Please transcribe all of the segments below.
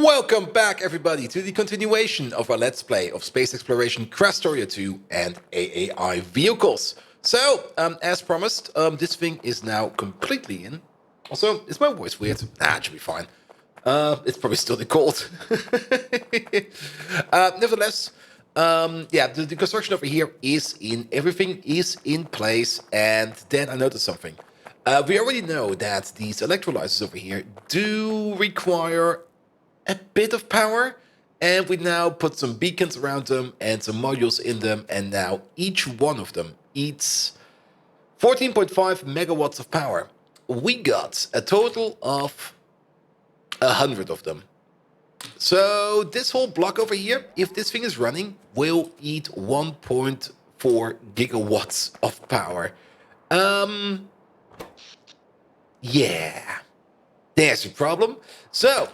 Welcome back, everybody, to the continuation of our Let's Play of Space Exploration, Krastorio 2, and AAI vehicles. So, as promised, this thing is now completely in. Also, is my voice weird? Nah, it should be fine. It's probably still the cold. Nevertheless, yeah, the construction over here is in. Everything is in place, and then I noticed something. We already know that these electrolyzers over here do require a bit of power, and we now put some beacons around them and some modules in them, and now each one of them eats 14.5 megawatts of power. We got a total of 100 of them. So this whole block over here, if this thing is running, will eat 1.4 gigawatts of power. Yeah. There's your problem. So,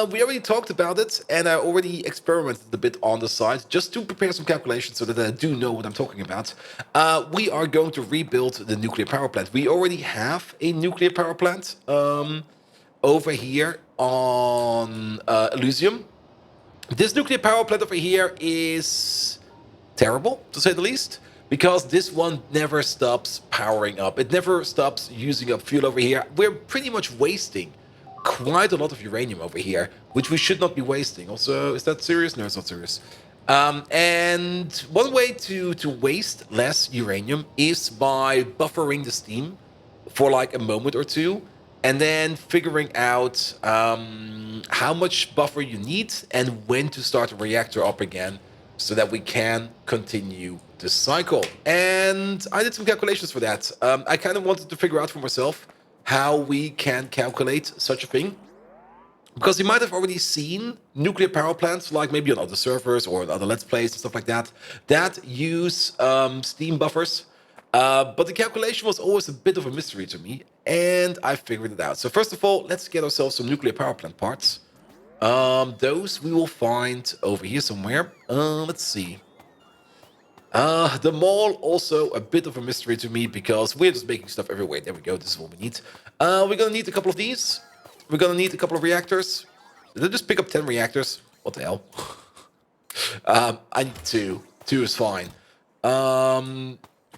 we already talked about it, and I already experimented a bit on the side, just to prepare some calculations so that I do know what I'm talking about. We are going to rebuild the nuclear power plant. We already have a nuclear power plant over here on Elysium. This nuclear power plant over here is terrible, to say the least, because this one never stops powering up. It never stops using up fuel over here. We're pretty much wasting quite a lot of uranium over here, which we should not be wasting. Also, is that serious? No, it's not serious. And one way to waste less uranium is by buffering the steam for like a moment or two, and then figuring out how much buffer you need and when to start the reactor up again so that we can continue the cycle. And I did some calculations for that. I kind of wanted to figure out for myself how we can calculate such a thing, because you might have already seen nuclear power plants, like maybe on other servers or other Let's Plays and stuff like that, that use steam buffers. But the calculation was always a bit of a mystery to me, and I figured it out. So first of all, let's get ourselves some nuclear power plant parts. Those we will find over here somewhere. Let's see. The mall, also a bit of a mystery to me, because we're just making stuff everywhere. There we go, this is what we need. We're gonna need a couple of these. We're gonna need a couple of reactors. Did I just pick up 10 reactors? What the hell? I need 2. 2 is fine.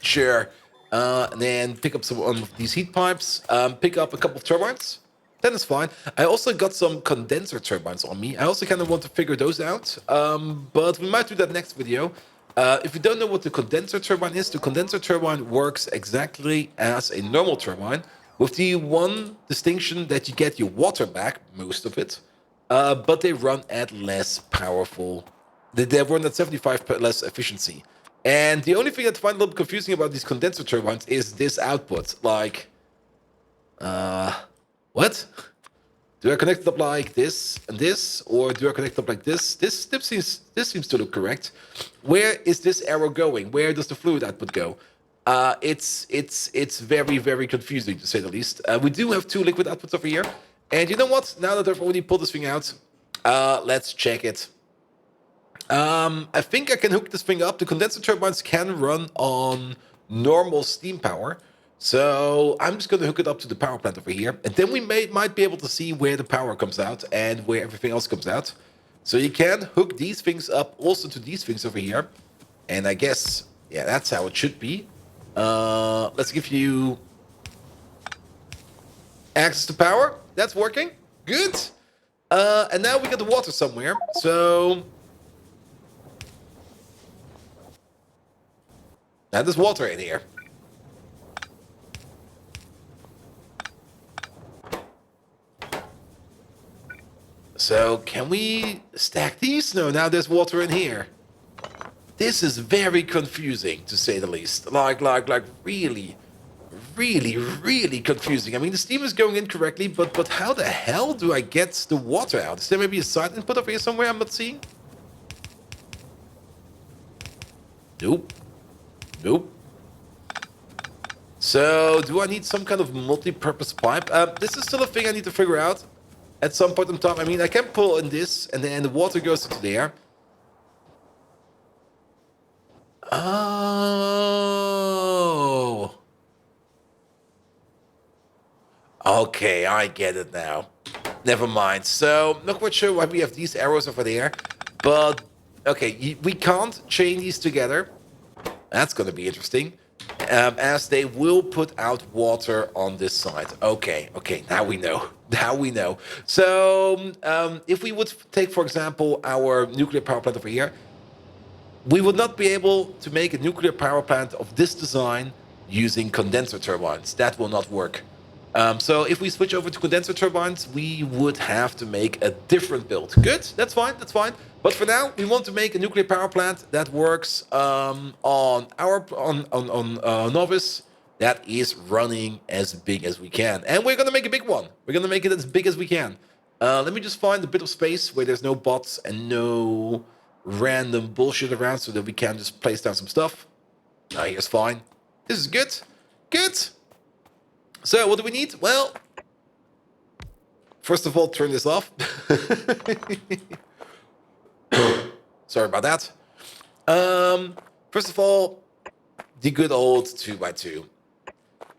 Sure. And then pick up some of these heat pipes. Pick up a couple of turbines. Then it's fine. I also got some condenser turbines on me. I also kind of want to figure those out. But we might do that next video. If you don't know what the condenser turbine is, the condenser turbine works exactly as a normal turbine, with the one distinction that you get your water back, most of it, but they run at less powerful. They run at 75% less efficiency. And the only thing I find a little confusing about these condenser turbines is this output. Like, what? Do I connect it up like this and this, or do I connect it up like this? This seems to look correct. Where is this arrow going? Where does the fluid output go? It's very, very confusing, to say the least. We do have 2 liquid outputs over here, and you know what? Now that I've already pulled this thing out, let's check it. I think I can hook this thing up. The condenser turbines can run on normal steam power. So I'm just going to hook it up to the power plant over here, and then we might be able to see where the power comes out and where everything else comes out. So you can hook these things up also to these things over here, and I guess, yeah, that's how it should be. Let's give you access to power. That's working. Good. And now we got the water somewhere. So now there's water in here. So can we stack these? No, now there's water in here. This is very confusing, to say the least. Like really, really, really confusing. I mean, the steam is going in correctly, but how the hell do I get the water out? Is there maybe a side input over here somewhere I'm not seeing? Nope. Nope. So, do I need some kind of multi-purpose pipe? This is still a thing I need to figure out at some point in time. I mean, I can pull in this, and then the water goes into there. Oh. Okay, I get it now. Never mind. So, not quite sure why we have these arrows over there. But, okay, we can't chain these together. That's going to be interesting. As they will put out water on this side. Okay, now we know. Now we know. So, if we would take, for example, our nuclear power plant over here, we would not be able to make a nuclear power plant of this design using condenser turbines. That will not work. So if we switch over to condenser turbines, we would have to make a different build. Good, that's fine, that's fine. But for now, we want to make a nuclear power plant that works on Novice, that is running as big as we can. And we're gonna make a big one. We're gonna make it as big as we can. Let me just find a bit of space where there's no bots and no random bullshit around so that we can just place down some stuff. Here's fine. This is good. Good. So what do we need? Well, first of all, turn this off. Sorry about that. First of all, the good old 2x2.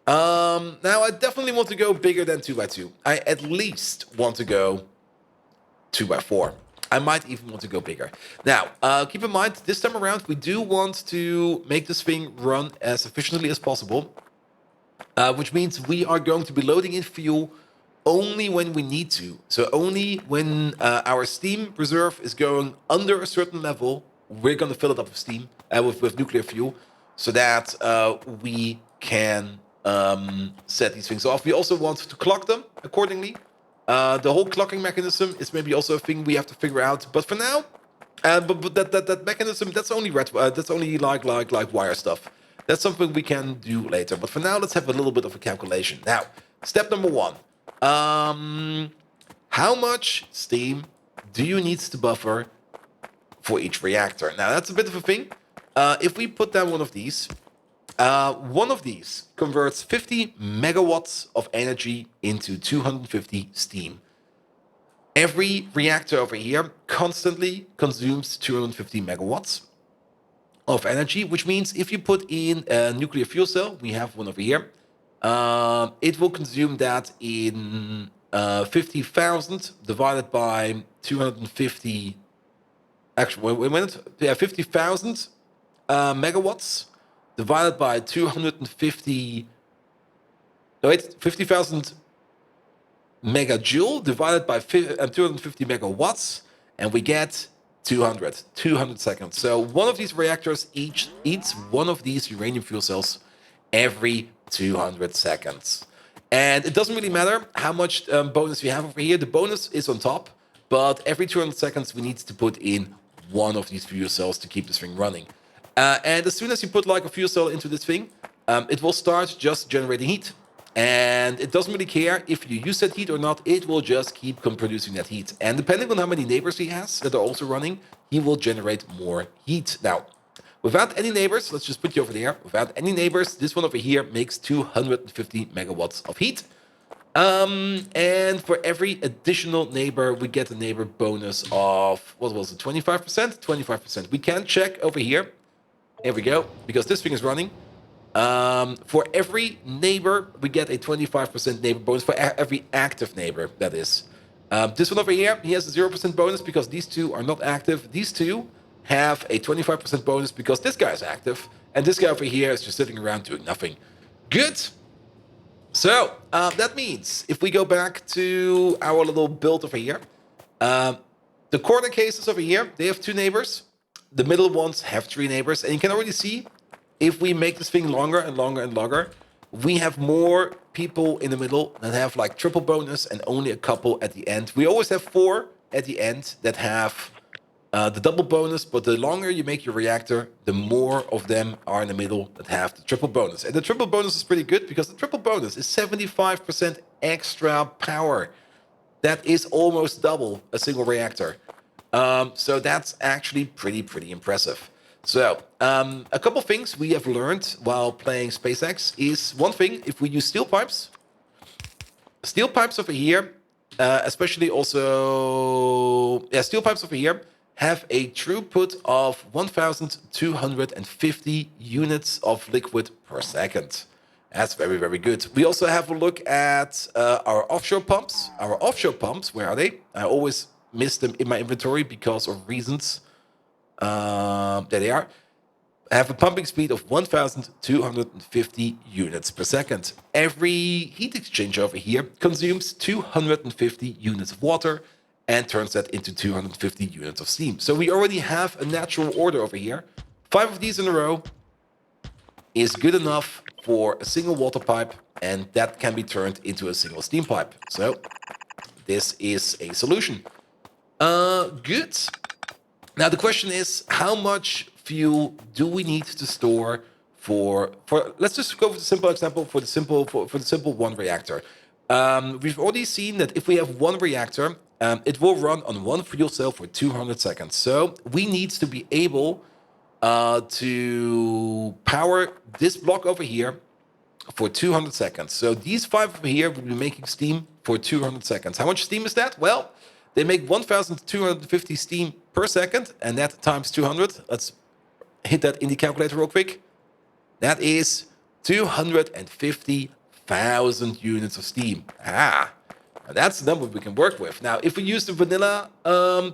Now I definitely want to go bigger than 2x2. I at least want to go 2x4. I might even want to go bigger. Now, keep in mind, this time around, we do want to make this thing run as efficiently as possible. Which means we are going to be loading in fuel only when we need to. So only when our steam reserve is going under a certain level, we're going to fill it up with steam, with nuclear fuel, so that we can set these things off. We also want to clock them accordingly. The whole clocking mechanism is maybe also a thing we have to figure out. But for now, but that mechanism, that's only that's only like wire stuff. That's something we can do later. But for now, let's have a little bit of a calculation. Now, step number one. How much steam do you need to buffer for each reactor? Now, that's a bit of a thing. If we put down one of these converts 50 megawatts of energy into 250 steam. Every reactor over here constantly consumes 250 megawatts of energy, which means if you put in a nuclear fuel cell, we have one over here, it will consume that in 50,000 divided by 250. Actually, wait a minute. Yeah, 50,000 megawatts divided by 250. Wait, 50,000 megajoule divided by 250 megawatts, and we get 200 seconds. So one of these reactors eats one of these uranium fuel cells every 200 seconds. And it doesn't really matter how much bonus we have over here. The bonus is on top, but every 200 seconds we need to put in one of these fuel cells to keep this thing running. And as soon as you put like a fuel cell into this thing, it will start just generating heat. And it doesn't really care if you use that heat or not, it will just keep producing that heat. And depending on how many neighbors he has that are also running, he will generate more heat. Now, without any neighbors, let's just put you over there. Without any neighbors, this one over here makes 250 megawatts of heat. And for every additional neighbor, we get a neighbor bonus of, what was it, 25%? 25%. We can check over here. Here we go, because this thing is running. For every neighbor, we get a 25% neighbor bonus for every active neighbor, that is. This one over here, he has a 0% bonus because these two are not active. These two have a 25% bonus because this guy is active. And this guy over here is just sitting around doing nothing. Good. So, that means if we go back to our little build over here, the corner cases over here, they have 2 neighbors. The middle ones have 3 neighbors. And you can already see, if we make this thing longer and longer and longer, we have more people in the middle that have like triple bonus and only a couple at the end. We always have 4 at the end that have the double bonus, but the longer you make your reactor, the more of them are in the middle that have the triple bonus. And the triple bonus is pretty good because the triple bonus is 75% extra power. That is almost double a single reactor. So that's actually pretty impressive. So, a couple things we have learned while playing SpaceX is, one thing, if we use steel pipes over here, especially also, steel pipes over here have a throughput of 1,250 units of liquid per second. That's very, very good. We also have a look at our offshore pumps. Our offshore pumps, where are they? I always miss them in my inventory because of reasons. There they are. I have a pumping speed of 1,250 units per second. Every heat exchange over here consumes 250 units of water and turns that into 250 units of steam. So we already have a natural order over here. 5 of these in a row is good enough for a single water pipe, and that can be turned into a single steam pipe. So this is a solution. Good. Now the question is, how much fuel do we need to store for let's just go with the simple example for the simple one reactor. We've already seen that if we have one reactor, it will run on one fuel cell for 200 seconds. So we need to be able to power this block over here for 200 seconds. So these 5 over here will be making steam for 200 seconds. How much steam is that? Well, they make 1,250 steam per second, and that times 200. Let's hit that in the calculator real quick. That is 250,000 units of steam. That's the number we can work with. Now, if we use the vanilla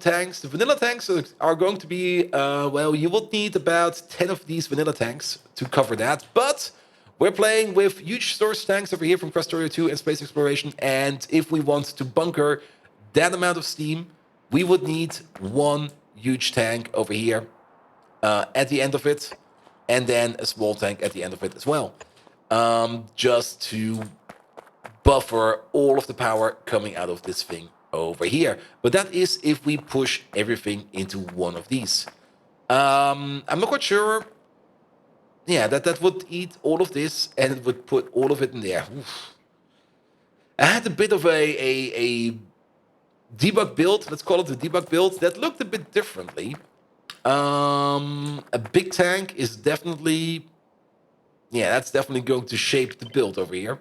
tanks, the vanilla tanks are going to be, well, you will need about 10 of these vanilla tanks to cover that. But we're playing with huge storage tanks over here from Krastorio 2 and Space Exploration. And if we want to bunker that amount of steam, we would need one huge tank over here at the end of it, and then a small tank at the end of it as well, just to buffer all of the power coming out of this thing over here. But that is if we push everything into one of these. I'm not quite sure. Yeah, that would eat all of this, and it would put all of it in there. Oof. I had a bit of a debug build, let's call it the debug build, that looked a bit differently. A big tank is definitely, yeah, that's definitely going to shape the build over here.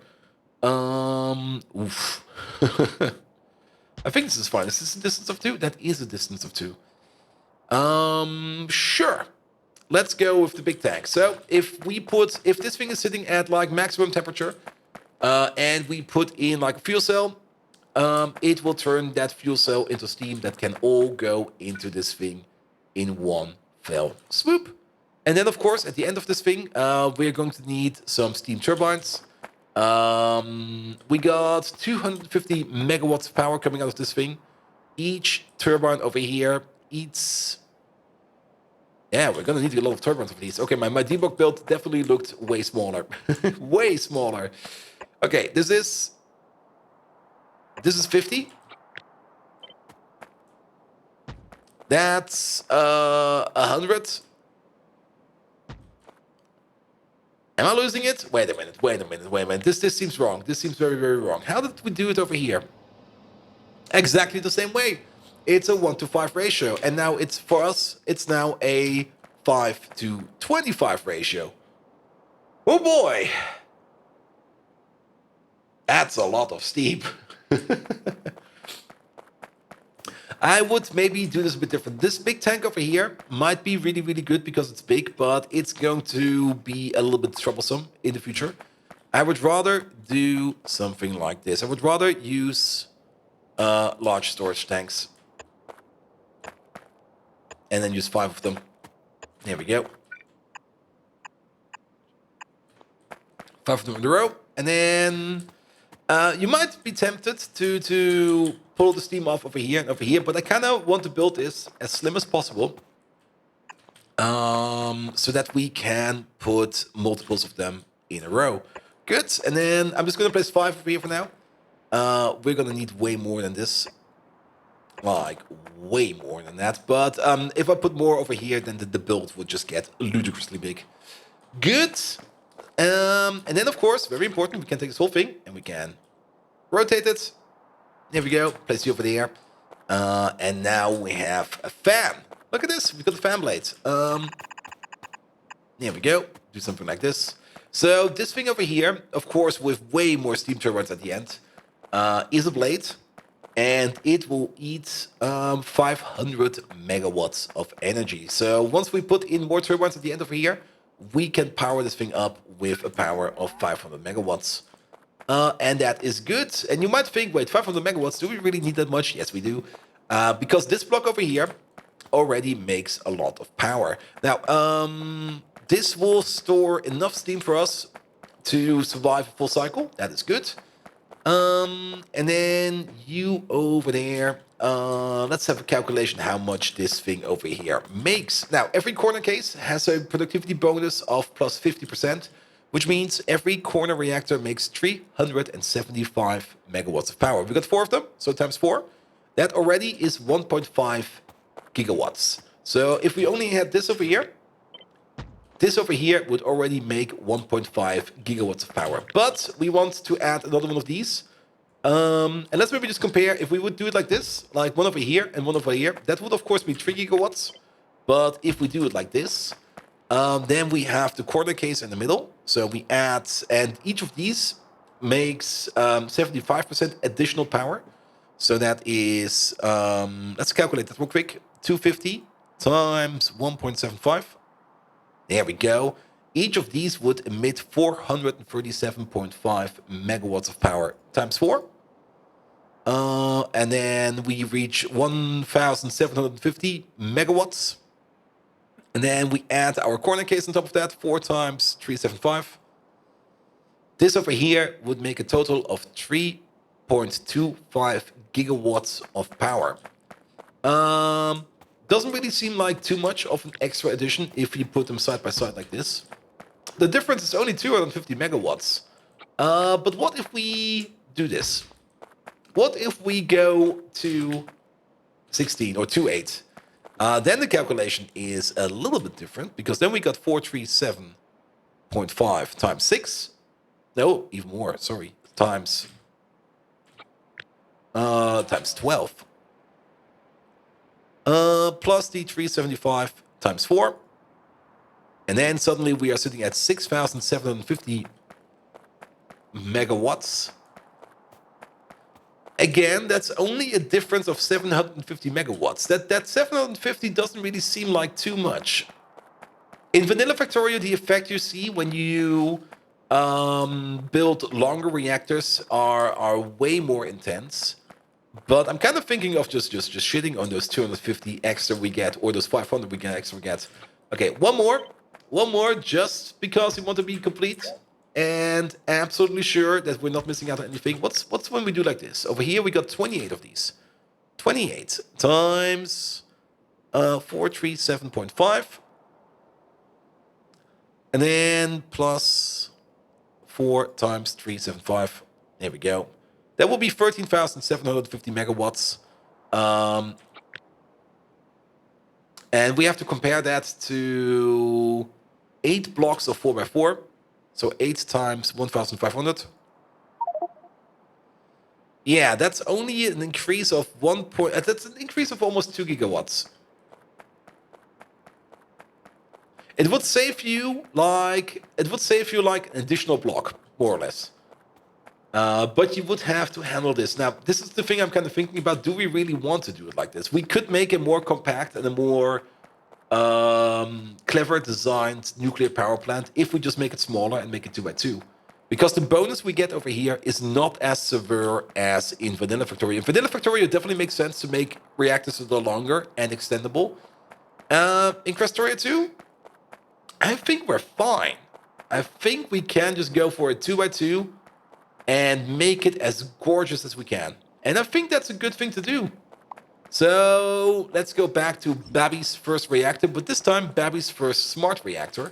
Oof. I think this is fine. Is this a distance of 2? That is a distance of 2. Sure. Let's go with the big tank. So if this thing is sitting at like maximum temperature, and we put in like a fuel cell, it will turn that fuel cell into steam that can all go into this thing in one fell swoop. And then, of course, at the end of this thing, we're going to need some steam turbines. We got 250 megawatts of power coming out of this thing. Each turbine over here eats... Yeah, we're going to need a lot of turbines of these. Okay, my debug build definitely looked way smaller. Way smaller. Okay, this is 50. That's 100. Am I losing it? Wait a minute. This seems wrong. This seems very, very wrong. How did we do it over here? Exactly the same way. It's a 1-to-5 ratio. And now it's, for us, it's now a 5-to-25 ratio. Oh boy. That's a lot of steam. I would maybe do this a bit different. This big tank over here might be really, really good because it's big, but it's going to be a little bit troublesome in the future. I would rather do something like this. I would rather use large storage tanks. And then use 5 of them. There we go. 5 of them in a row. And then you might be tempted to pull the steam off over here and over here, but I kind of want to build this as slim as possible, so that we can put multiples of them in a row. Good. And then I'm just going to place 5 over here for now. We're going to need way more than this. Like, way more than that. But if I put more over here, then the build would just get ludicrously big. Good. And then, of course, very important, we can take this whole thing and we can rotate it. There we go. Place it over there. And now we have a fan. Look at this. We've got the fan blades. There we go. Do something like this. So this thing over here, of course, with way more steam turbines at the end, is a blade. And it will eat 500 megawatts of energy. So once we put in more turbines at the end over here, we can power this thing up with a power of 500 megawatts. And that is good. And you might think, wait, 500 megawatts, do we really need that much? Yes, we do. Because this block over here already makes a lot of power. Now, this will store enough steam for us to survive a full cycle. That is good. And then you over there, let's have a calculation how much this thing over here makes. Now, every corner case has a productivity bonus of plus 50%, which means every corner reactor makes 375 megawatts of power. We got 4 of them, so times 4. That already is 1.5 gigawatts. So if we only had this over here would already make 1.5 gigawatts of power. But we want to add another one of these. And let's maybe just compare. If we would do it like this, like one over here and one over here, that would of course be 3 gigawatts. But if we do it like this, then we have the corner case in the middle. So we add, and each of these makes 75% additional power. So that is, let's calculate that real quick. 250 times 1.75. There we go. Each of these would emit 437.5 megawatts of power times 4. And then we reach 1,750 megawatts. And then we add our corner case on top of that, 4 times 375. This over here would make a total of 3.25 gigawatts of power. Doesn't really seem like too much of an extra addition if you put them side by side like this. The difference is only 250 megawatts. But what if we do this? What if we go to 16 or 28? Then the calculation is a little bit different because then we got 437.5 times 6. No, even more, sorry. Times 12. Plus the 375 times 4. And then suddenly we are sitting at 6,750 megawatts. Again, that's only a difference of 750 megawatts. That 750 doesn't really seem like too much. In Vanilla Factorio, the effect you see when you build longer reactors are way more intense. But I'm kind of thinking of just shitting on those 250 extra we get, or those 500 extra we get. Okay, one more, just because we want to be complete and absolutely sure that we're not missing out on anything. What's when we do like this? Over here we got 28 of these. 28 times 437.5, and then plus 4 times 375. There we go. That will be 13,750 megawatts. And we have to compare that to 8 blocks of 4x4. So 8 times 1,500. Yeah, that's only an increase of that's an increase of almost 2 gigawatts. It would save you like an additional block, more or less. But you would have to handle this. Now, this is the thing I'm kind of thinking about. Do we really want to do it like this? We could make a more compact and a more clever designed nuclear power plant if we just make it smaller and make it 2x2. Because the bonus we get over here is not as severe as in Vanilla Factorio. In Vanilla Factorio, it definitely makes sense to make reactors that are longer and extendable. In Krastorio 2, I think we're fine. I think we can just go for a 2x2 and make it as gorgeous as we can. And I think that's a good thing to do. So let's go back to Babby's first reactor, but this time Babby's first smart reactor,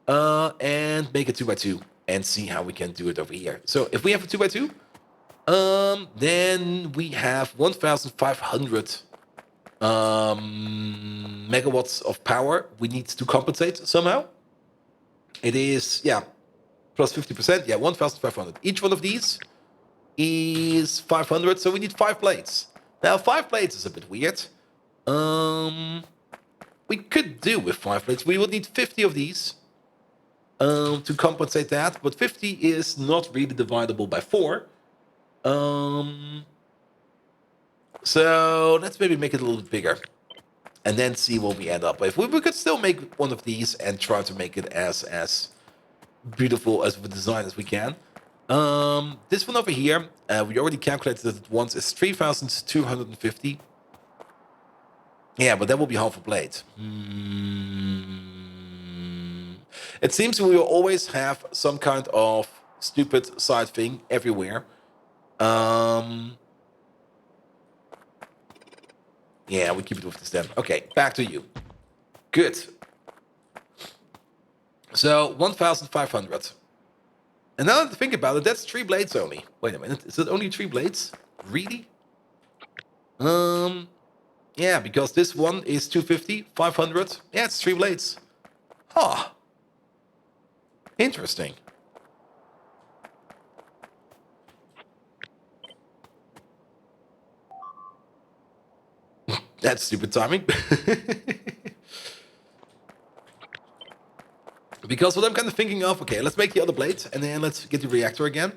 and make it 2x2 and see how we can do it over here. So if we have a 2x2, then we have 1,500 megawatts of power we need to compensate somehow. It is, yeah, plus 50%, yeah, 1,500. Each one of these is 500, so we need 5 plates. Now, 5 plates is a bit weird. We could do with 5 plates. We would need 50 of these to compensate that, but 50 is not really dividable by 4. So let's maybe make it a little bit bigger. and then see what we end up with. We could still make one of these and try to make it as beautiful as the design as we can. This one over here, we already calculated it once, is 3,250. Yeah, but that will be half a blade. It seems we will always have some kind of stupid side thing everywhere. Yeah, we keep it with the stem. Okay, back to you. Good. So 1,500. And now that I think about it, that's 3 blades only. Wait a minute, is it only 3 blades? Really? Yeah, because this one is 250, 500. Yeah, it's 3 blades. Huh. Interesting. That's stupid timing. Because what I'm kind of thinking of, okay, let's make the other blade, and then let's get the reactor again.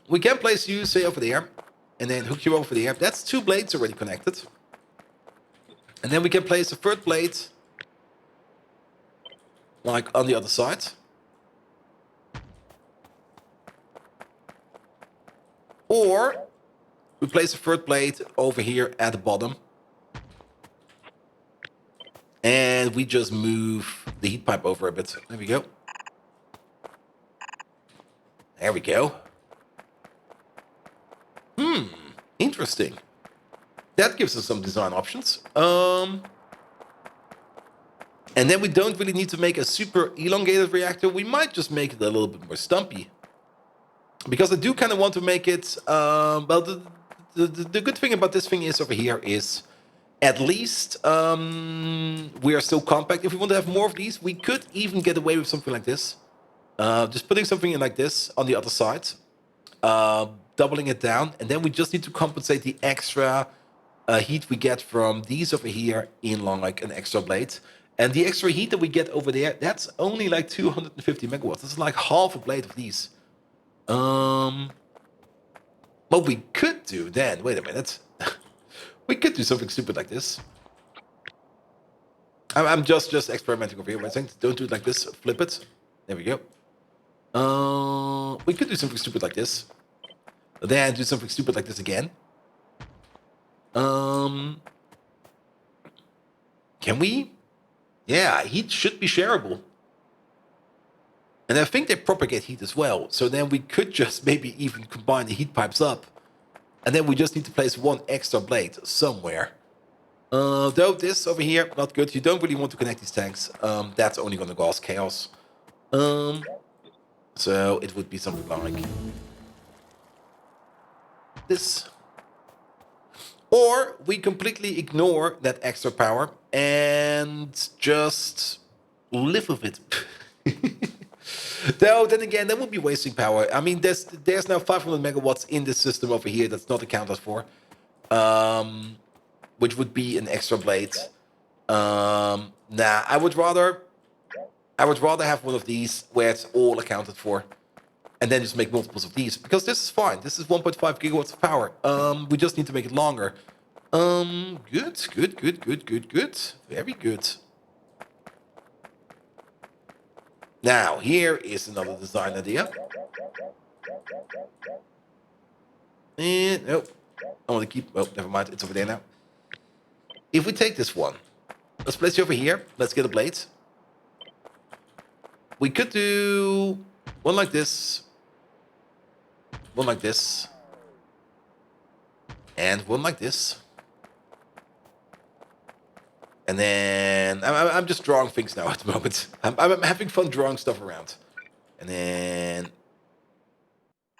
We can place you, say, over there, and then hook you over there. That's 2 blades already connected. And then we can place a third blade, like on the other side. Or we place a third blade over here at the bottom. And we just move the heat pipe over a bit. There we go. There we go. Interesting. That gives us some design options. And then we don't really need to make a super elongated reactor. We might just make it a little bit more stumpy. Because I do kind of want to make it... well, the good thing about this thing is over here is... At least we are still compact. If we want to have more of these, we could even get away with something like this. Just putting something in like this on the other side. Doubling it down. And then we just need to compensate the extra heat we get from these over here in like an extra blade. And the extra heat that we get over there, that's only like 250 megawatts. That's like half a blade of these. What we could do then... Wait a minute. We could do something stupid like this. I'm just experimenting over here. I think don't do it like this. Flip it. There we go. We could do something stupid like this. Then do something stupid like this again. Can we? Yeah, heat should be shareable. And I think they propagate heat as well. So then we could just maybe even combine the heat pipes up. And then we just need to place 1 extra blade somewhere. Though this over here, not good. You don't really want to connect these tanks. That's only going to cause chaos. So it would be something like this. Or we completely ignore that extra power and just live with it. Though, then again, that would be wasting power. I mean, there's now 500 megawatts in this system over here that's not accounted for. Which would be an extra blade. Nah, I would rather have one of these where it's all accounted for. And then just make multiples of these. Because this is fine. This is 1.5 gigawatts of power. We just need to make it longer. Good. Very good. Now, here is another design idea. And, nope. I want to keep... Oh, never mind. It's over there now. If we take this one, let's place it over here. Let's get a blade. We could do one like this. One like this. And one like this. And then I'm just drawing things now at the moment. I'm having fun drawing stuff around. And then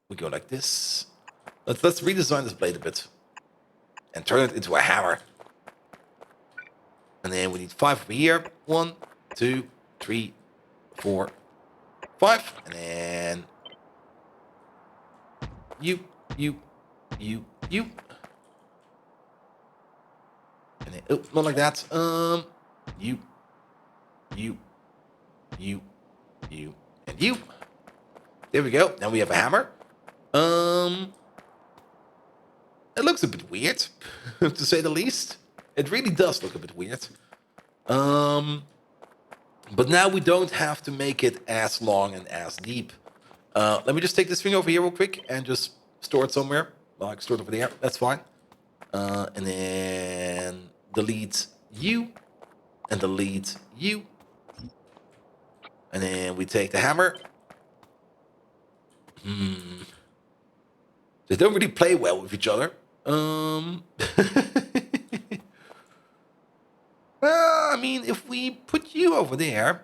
we go like this. Let's redesign this blade a bit. And turn it into a hammer. And then we need 5 over here. 1, 2, 3, 4, 5. And then you. And then, oh, not like that. You, and you. There we go. Now we have a hammer. It looks a bit weird, to say the least. It really does look a bit weird. But now we don't have to make it as long and as deep. Let me just take this thing over here real quick and just store it somewhere. Like, store it over there. That's fine. And then delete you. And delete you. And then we take the hammer. They don't really play well with each other. I mean, if we put you over there...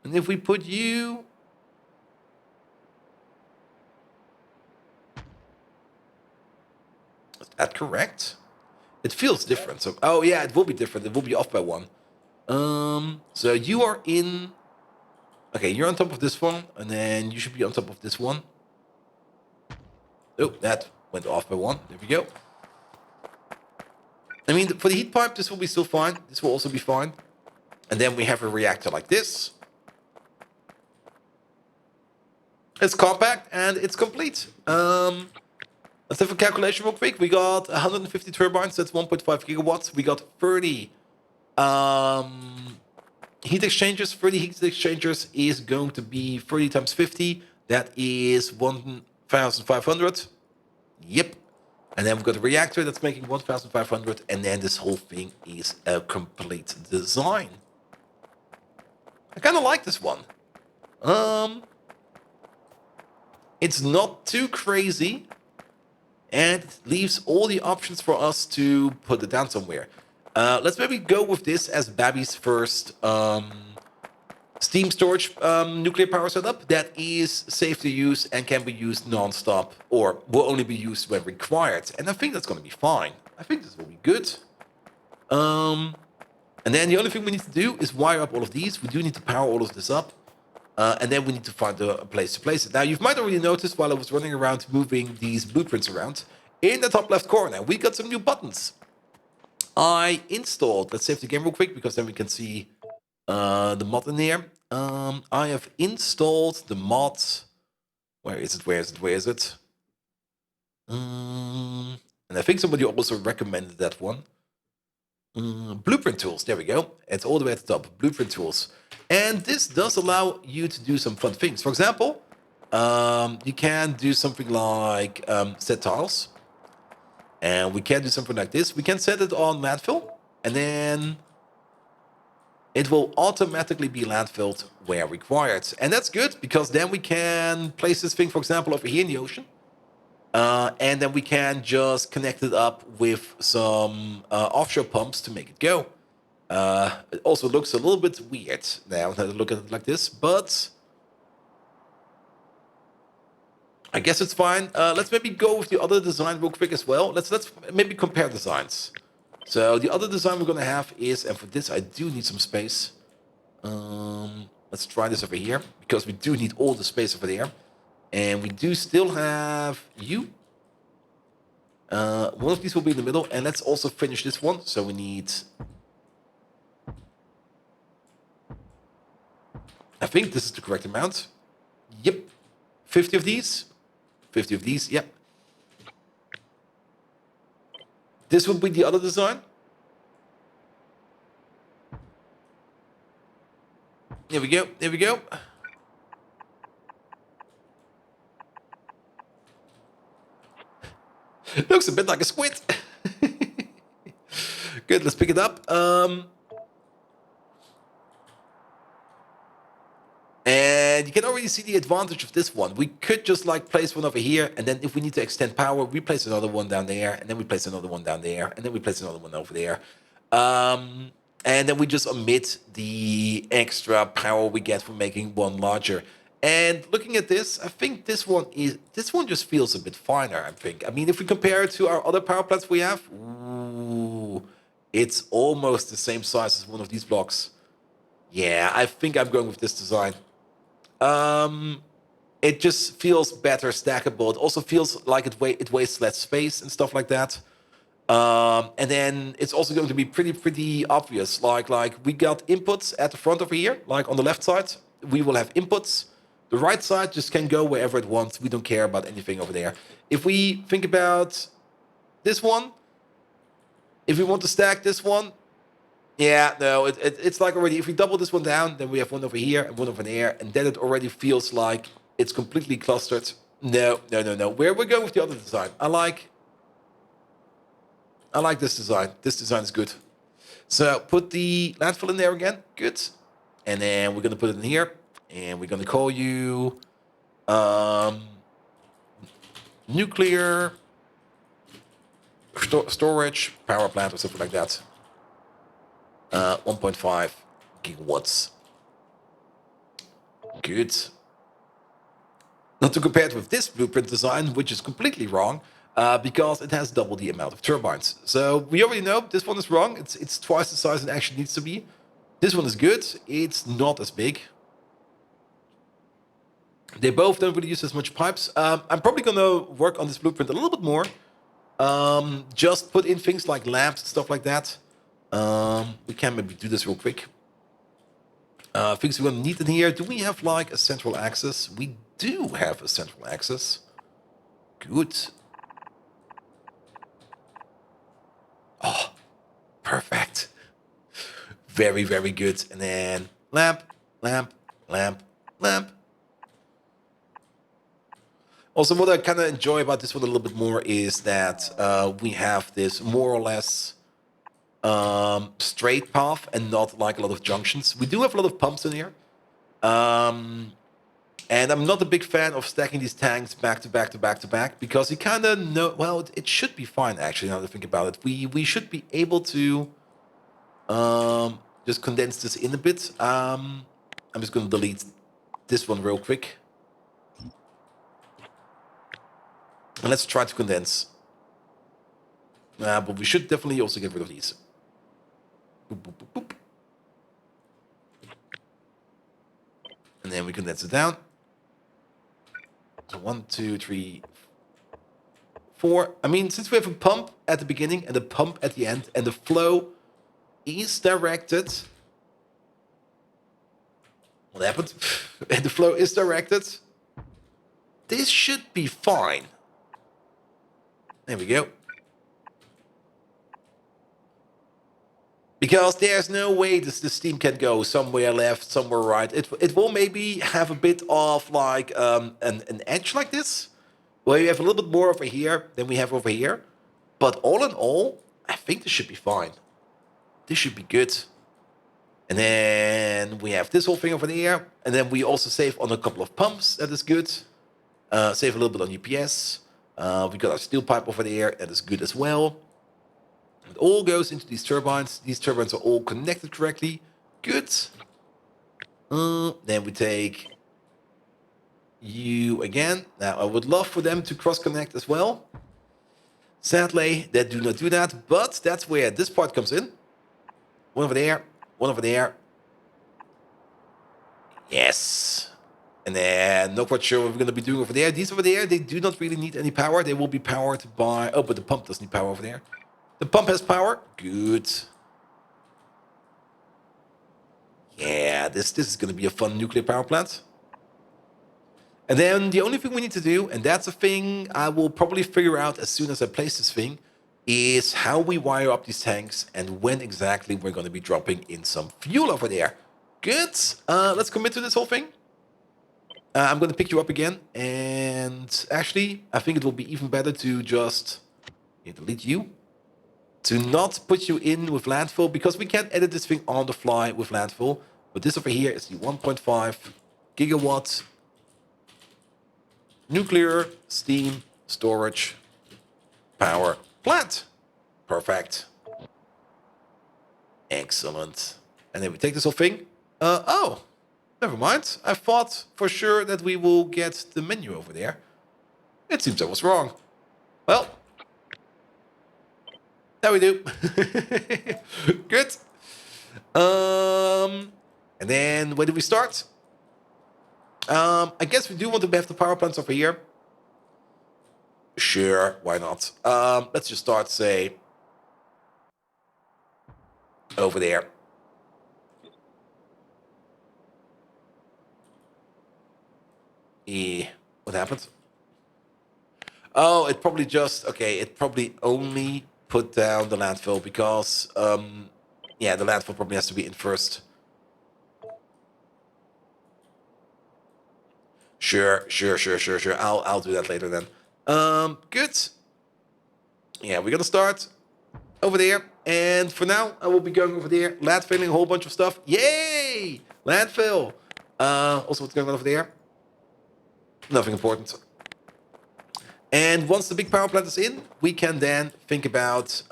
And if we put you... Is that correct? It feels different. So, oh yeah, it will be different. It will be off by one. So you are in... Okay, you're on top of this one, and then you should be on top of this one. Oh, that went off by one. There we go. I mean, for the heat pipe, this will be still fine. This will also be fine. And then we have a reactor like this. It's compact and it's complete. Let's have a calculation real quick. We got 150 turbines. That's 1.5 gigawatts. We got 30 heat exchangers. 30 heat exchangers is going to be 30 times 50. That is 1,500. Yep. And then we've got a reactor that's making 1,500. And then this whole thing is a complete design. I kind of like this one. It's not too crazy. And it leaves all the options for us to put it down somewhere. Let's maybe go with this as Babby's first steam storage nuclear power setup that is safe to use and can be used non-stop or will only be used when required. And I think that's going to be fine. I think this will be good. And then the only thing we need to do is wire up all of these. We do need to power all of this up. And then we need to find a place to place it. Now, you might already notice while I was running around moving these blueprints around, in the top left corner, we got some new buttons. I installed, let's save the game real quick, because then we can see the mod in here. I have installed the mod. Where is it? And I think somebody also recommended that one. Blueprint tools, there we go. It's all the way at the top, blueprint tools. And this does allow you to do some fun things. For example, you can do something like set tiles. And we can do something like this. We can set it on landfill. And then it will automatically be landfilled where required. And that's good, because then we can place this thing, for example, over here in the ocean. And then we can just connect it up with some offshore pumps to make it go. It also looks a little bit weird now that I look at it like this, but I guess it's fine. Let's maybe go with the other design real quick as well. Let's maybe compare designs. So the other design we're gonna have is, and for this I do need some space. Let's try this over here, because we do need all the space over there. And we do still have you. One of these will be in the middle, and let's also finish this one. So we need... I think this is the correct amount. Yep. 50 of these. 50 of these, yep. This would be the other design. There we go, there we go. Looks a bit like a squid. Good, let's pick it up. And you can already see the advantage of this one. We could just like place one over here, and then if we need to extend power, we place another one down there, and then we place another one down there, and then we place another one over there. And then we just omit the extra power we get from making one larger. And looking at this, I think this one just feels a bit finer, I think. I mean, if we compare it to our other power plants we have, ooh, it's almost the same size as one of these blocks. Yeah, I think I'm going with this design. It just feels better stackable. It also feels like it wastes less space and stuff like that. And then it's also going to be pretty obvious. Like we got inputs at the front over here, like on the left side, we will have inputs. The right side just can go wherever it wants. We don't care about anything over there. If we think about this one, if we want to stack this one, yeah, no, it's like already, if we double this one down, then we have one over here and one over there, and then it already feels like it's completely clustered. No, no, no, no. We're going with the other design. I like this design. This design is good. So put the landfill in there again. Good. And then we're going to put it in here. And we're going to call you nuclear storage power plant or something like that. 1.5 gigawatts. Good. Not to compare it with this blueprint design, which is completely wrong, because it has double the amount of turbines. So we already know this one is wrong. It's twice the size it actually needs to be. This one is good. It's not as big. They both don't really use as much pipes. I'm probably going to work on this blueprint a little bit more. Just put in things like lamps and stuff like that. We can maybe do this real quick. Things we're going to need in here. Do we have like a central axis? We do have a central axis. Good. Oh, perfect. Very, very good. And then lamp, lamp, lamp, lamp. Also, what I kind of enjoy about this one a little bit more is that we have this more or less straight path and not like a lot of junctions. We do have a lot of pumps in here. And I'm not a big fan of stacking these tanks back to back to back to back because you kind of know, well, it should be fine actually now that I think about it. We should be able to just condense this in a bit. I'm just going to delete this one real quick. And let's try to condense. But we should definitely also get rid of these. Boop, boop, boop, boop. And then we condense it down. So 1, 2, 3, 4. I mean, since we have a pump at the beginning and a pump at the end, and the flow is directed. What happened? And the flow is directed. This should be fine. There we go. Because there's no way the steam can go somewhere left, somewhere right. It will maybe have a bit of like an edge like this, where you have a little bit more over here than we have over here. But all in all, I think this should be fine. This should be good. And then we have this whole thing over there. And then we also save on a couple of pumps. That is good. Save a little bit on UPS. We got our steel pipe over there. That is good as well. It all goes into these turbines. These turbines are all connected correctly. Good. Then we take you again. Now, I would love for them to cross-connect as well. Sadly, they do not do that. But that's where this part comes in. One over there. One over there. Yes. And then, not quite sure what we're going to be doing over there. These over there, they do not really need any power. They will be powered by... Oh, but the pump doesn't need power over there. The pump has power. Good. Yeah, this is going to be a fun nuclear power plant. And then the only thing we need to do, and that's a thing I will probably figure out as soon as I place this thing, is how we wire up these tanks and when exactly we're going to be dropping in some fuel over there. Good. Let's commit to this whole thing. I'm going to pick you up again. And actually, I think it will be even better to just delete you. To not put you in with landfill, because we can't edit this thing on the fly with landfill. But this over here is the 1.5 gigawatt nuclear steam storage power plant. Perfect. Excellent. And then we take this whole thing. Oh, never mind. I thought for sure that we will get the menu over there. It seems I was wrong. Well, there we do. Good. And then where do we start? I guess we do want to have the power plants over here. Sure, why not? Let's just start, say, over there. What happened? Oh, it probably just... Okay, it probably only put down the landfill because... yeah, the landfill probably has to be in first. Sure. I'll do that later then. Good. Yeah, we're gonna start over there. And for now, I will be going over there, landfilling a whole bunch of stuff. Yay! Landfill. Also, what's going on over there? Nothing important. And once the big power plant is in, we can then think about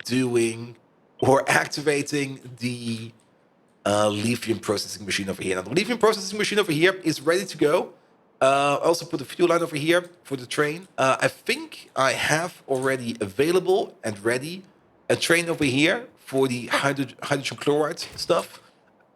doing or activating the lithium processing machine over here. Now, the lithium processing machine over here is ready to go. I also put a fuel line over here for the train. I think I have already available and ready a train over here for the hydrogen chloride stuff.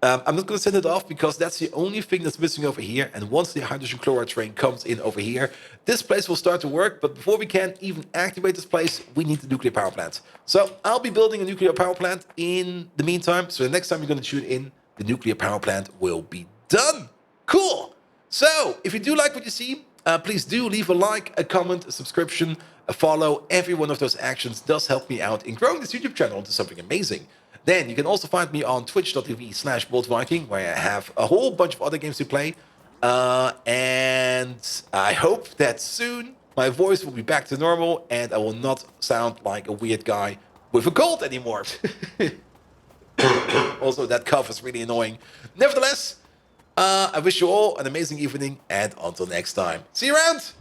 I'm not going to send it off because that's the only thing that's missing over here. And once the hydrogen chloride train comes in over here, this place will start to work. But before we can even activate this place, we need the nuclear power plant. So I'll be building a nuclear power plant in the meantime. So the next time you're going to tune in, the nuclear power plant will be done. Cool. So if you do like what you see, please do leave a like, a comment, a subscription, a follow. Every one of those actions does help me out in growing this YouTube channel into something amazing. Then you can also find me on twitch.tv/BoldViking, where I have a whole bunch of other games to play. And I hope that soon my voice will be back to normal and I will not sound like a weird guy with a cold anymore. Also, that cough is really annoying. Nevertheless, I wish you all an amazing evening and until next time. See you around!